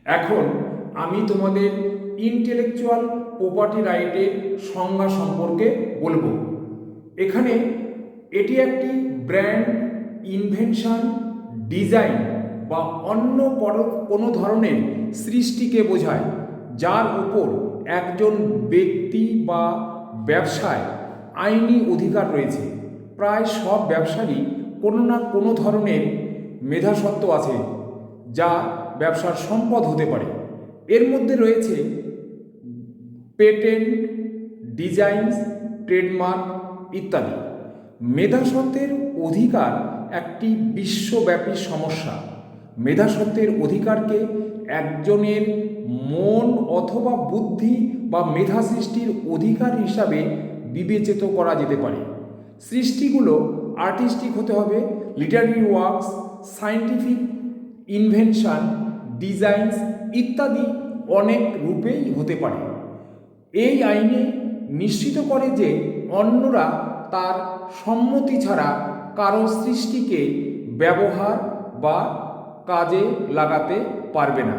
এখন আমি তোমাদের ইন্টেলেকচুয়াল প্রপার্টি রাইটের সংজ্ঞা সম্পর্কে বলবো। এখানে এটি একটি ব্র্যান্ড, ইনভেনশন, ডিজাইন বা অন্য কোনো ধরনের সৃষ্টিকে বোঝায় যার উপর একজন ব্যক্তি বা ব্যবসায় আইনি অধিকার রয়েছে। প্রায় সব ব্যবসারই কোনো না কোনো ধরনের মেধাস্বত্ব আছে যা ব্যবসার সম্পদ হতে পারে। এর মধ্যে রয়েছে পেটেন্ট, ডিজাইনস, ট্রেডমার্ক ইত্যাদি। মেধাস্বত্বের অধিকার একটি বিশ্বব্যাপী সমস্যা। মেধাস্বত্বের অধিকারকে একজনের মন অথবা বুদ্ধি বা মেধা সৃষ্টির অধিকার হিসাবে বিবেচিত করা যেতে পারে। সৃষ্টিগুলো আর্টিস্টিক হতে হবে, Literary works, scientific invention, designs ইত্যাদি অনেক রূপেই হতে পারে। এই আইনে নিশ্চিত করে যে অন্যরা তার সম্মতি ছাড়া কারো সৃষ্টিকে ব্যবহার বা কাজে লাগাতে পারবে না।